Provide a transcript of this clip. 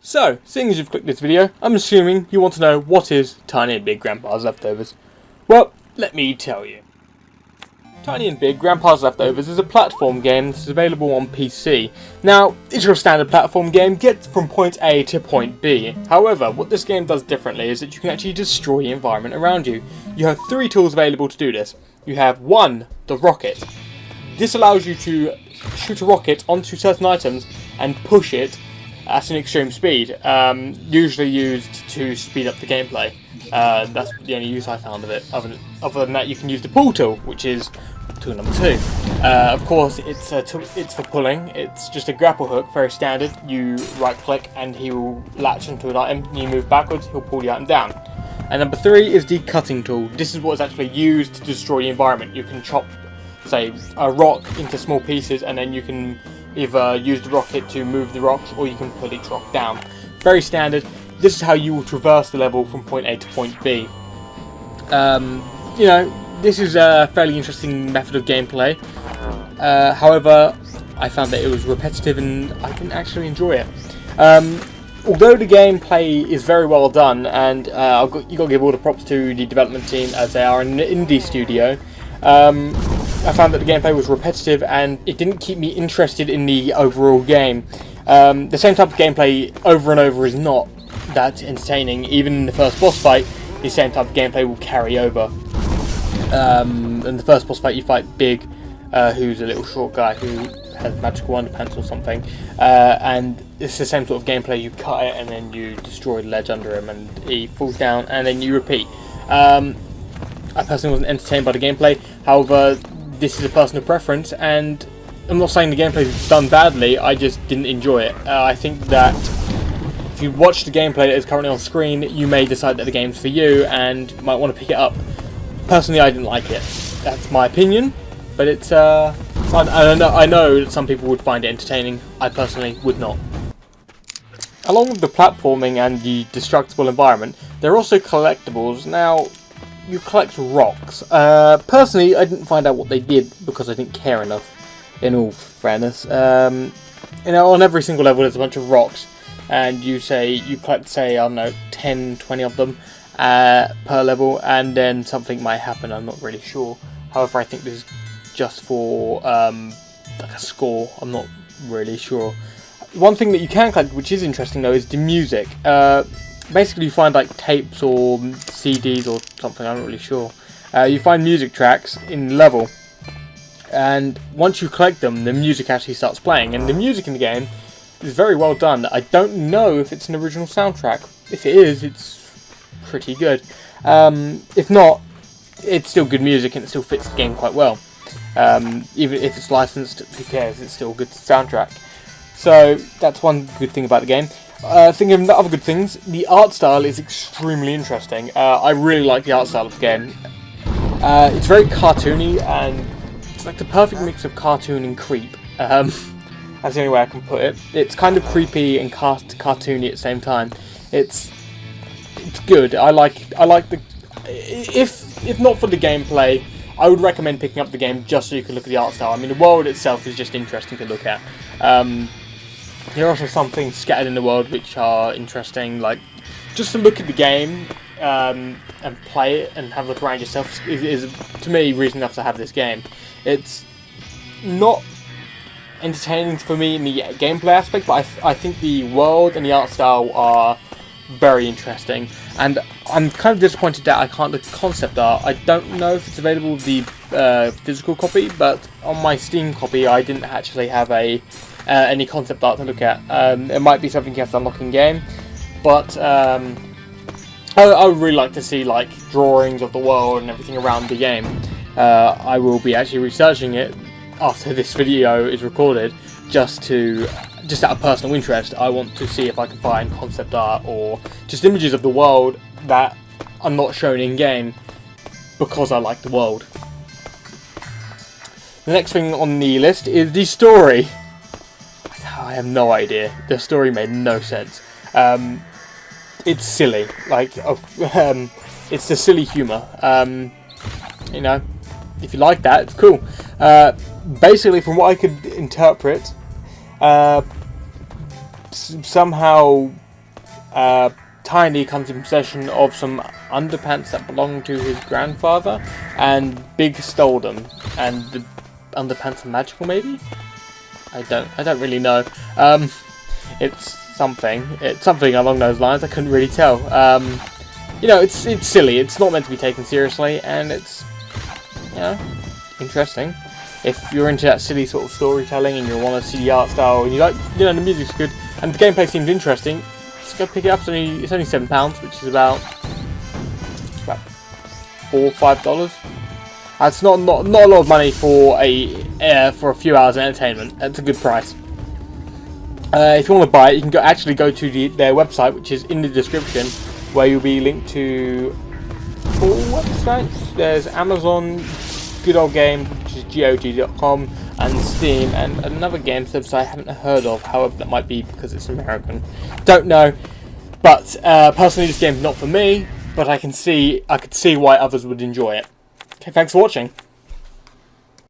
So, seeing as you've clicked this video, I'm assuming you want to know what is Tiny and Big Grandpa's Leftovers. Well, let me tell you. Tiny and Big Grandpa's Leftovers is a platform game that is available on PC. Now, it's your standard platform game, gets from point A to point B. However, what this game does differently is that you can actually destroy the environment around you. You have 3 tools available to do this. You have 1, the rocket. This allows you to shoot a rocket onto certain items and push it at an extreme speed, usually used to speed up the gameplay. That's the only use I found of it. Other than that, you can use the pull tool, which is tool number 2. Of course, it's for pulling. It's just a grapple hook, very standard. You right click and he will latch into an item. You move backwards, he'll pull the item down. And number 3 is the cutting tool. This is what is actually used to destroy the environment. You can chop, say, a rock into small pieces, and then you can either use the rocket to move the rocks, or you can pull each rock down. Very standard. This is how you will traverse the level from point A to point B. You know, this is a fairly interesting method of gameplay. However, I found that it was repetitive and I didn't actually enjoy it. Although the gameplay is very well done, and you got to give all the props to the development team, as they are an indie studio, I found that the gameplay was repetitive and it didn't keep me interested in the overall game. The same type of gameplay over and over is not that entertaining. Even in the first boss fight, the same type of gameplay will carry over. In the first boss fight, you fight Big, who's a little short guy who has magical underpants or something, and it's the same sort of gameplay. You cut it and then you destroy the ledge under him and he falls down, and then you repeat. I personally wasn't entertained by the gameplay. However, this is a personal preference, and I'm not saying the gameplay is done badly, I just didn't enjoy it. I think that if you watch the gameplay that is currently on screen, you may decide that the game's for you and might want to pick it up. Personally, I didn't like it. That's my opinion, but it's I know that some people would find it entertaining. I personally would not. Along with the platforming and the destructible environment, there are also collectibles. Now, you collect rocks. Personally, I didn't find out what they did because I didn't care enough, in all fairness. You know, on every single level there's a bunch of rocks, and you collect, say, I don't know, 10, 20 of them per level, and then something might happen, I'm not really sure. However, I think this is just for like a score, I'm not really sure. One thing that you can collect, which is interesting though, is the music. Basically, you find like tapes or CDs or something, I'm not really sure. You find music tracks in the level, and once you collect them, the music actually starts playing, and the music in the game is very well done. I don't know if it's an original soundtrack. If it is, it's pretty good. If not, it's still good music and it still fits the game quite well. Even if it's licensed, who cares, it's still a good soundtrack. So that's one good thing about the game. Thinking of the other good things, the art style is extremely interesting. I really like the art style of the game. It's very cartoony, and it's like the perfect mix of cartoon and creep. That's the only way I can put it. It's kind of creepy and cartoony at the same time. It's good. I like the. If not for the gameplay, I would recommend picking up the game just so you can look at the art style. I mean, the world itself is just interesting to look at. There are also some things scattered in the world which are interesting, like just to look at the game and play it and have a look around yourself is to me reason enough to have this game. It's not entertaining for me in the gameplay aspect, but I think the world and the art style are very interesting, and I'm kind of disappointed that I can't look at concept art. I don't know if it's available with the physical copy, but on my Steam copy I didn't actually have any concept art to look at. It might be something you have to unlock in game, but I would really like to see like drawings of the world and everything around the game. I will be actually researching it after this video is recorded, just out of personal interest. I want to see if I can find concept art or just images of the world that are not shown in game because I like the world. The next thing on the list is the story. I have no idea. The story made no sense. It's silly, like it's the silly humour. You know, if you like that, it's cool. Basically, from what I could interpret, somehow Tiny comes in possession of some underpants that belonged to his grandfather, and Big stole them. And the underpants are magical, maybe? I don't really know. It's something along those lines. I couldn't really tell. You know, it's silly. It's not meant to be taken seriously, and it's, you know, interesting. If you're into that silly sort of storytelling and you want to see the art style and you like, you know, the music's good and the gameplay seems interesting, just go pick it up. It's only £7, which is about $4 or $5. That's not a lot of money for a few hours of entertainment. That's a good price. If you want to buy it, you can go to their website, which is in the description, where you'll be linked to 4 websites. There's Amazon, Good Old Game, which is goo.gl, and Steam, and another game service I haven't heard of. However, that might be because it's American. Don't know. But personally, this game's not for me. But I could see why others would enjoy it. Okay, thanks for watching.